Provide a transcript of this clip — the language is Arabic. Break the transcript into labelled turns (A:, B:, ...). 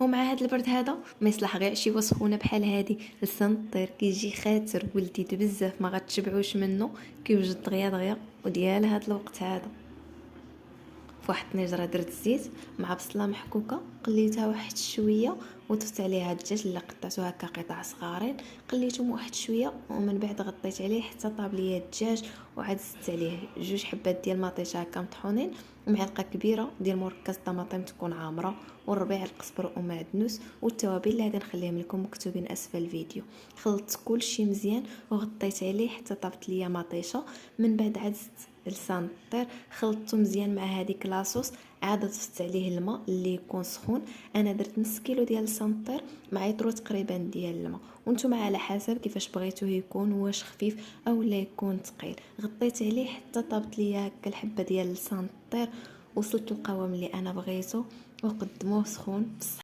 A: ومع هذا البرد هذا ما يصلح غير عشيوه سخونه بحال هذه لسان الطير كيجي خاطر ولديد بزاف ما غتشبعوش منه، كيوجد دغيا دغيا وديال هذا الوقت هذا. فواحد الطنجره درت الزيت مع بصله محكوكه، قليتها واحد شويه وضفت عليها الدجاج اللي قطعته هكا قطع صغارين، قليتهم واحد شويه ومن بعد غطيت عليه حتى طاب ليا الدجاج، وعاد زدت عليه جوج حبات ديال المطيشه هكا مطحونين، ومعلقه كبيره ديال مركز الطماطم تكون عامره، والربيع القزبر ومعدنوس، والتوابل اللي غادي نخليهم لكم مكتوبين اسفل الفيديو. خلطت كلشي مزيان وغطيت عليه حتى طابت ليا مطيشه. من بعد عاد زدت لسان الطير خلطته مزيان مع هذيك لاصوص، عاد ضفت عليه الماء اللي يكون سخون. انا درت نص كيلو ديال لسان الطير مع يطرو تقريبا ديال الماء، وانتم على حسب كيفاش بغيتوه يكون، واش خفيف او لا يكون ثقيل. غطيت عليه حتى طابت ليا هكا الحبه ديال لسان الطير. وصلت القوام اللي انا بغيته وقدموه سخون.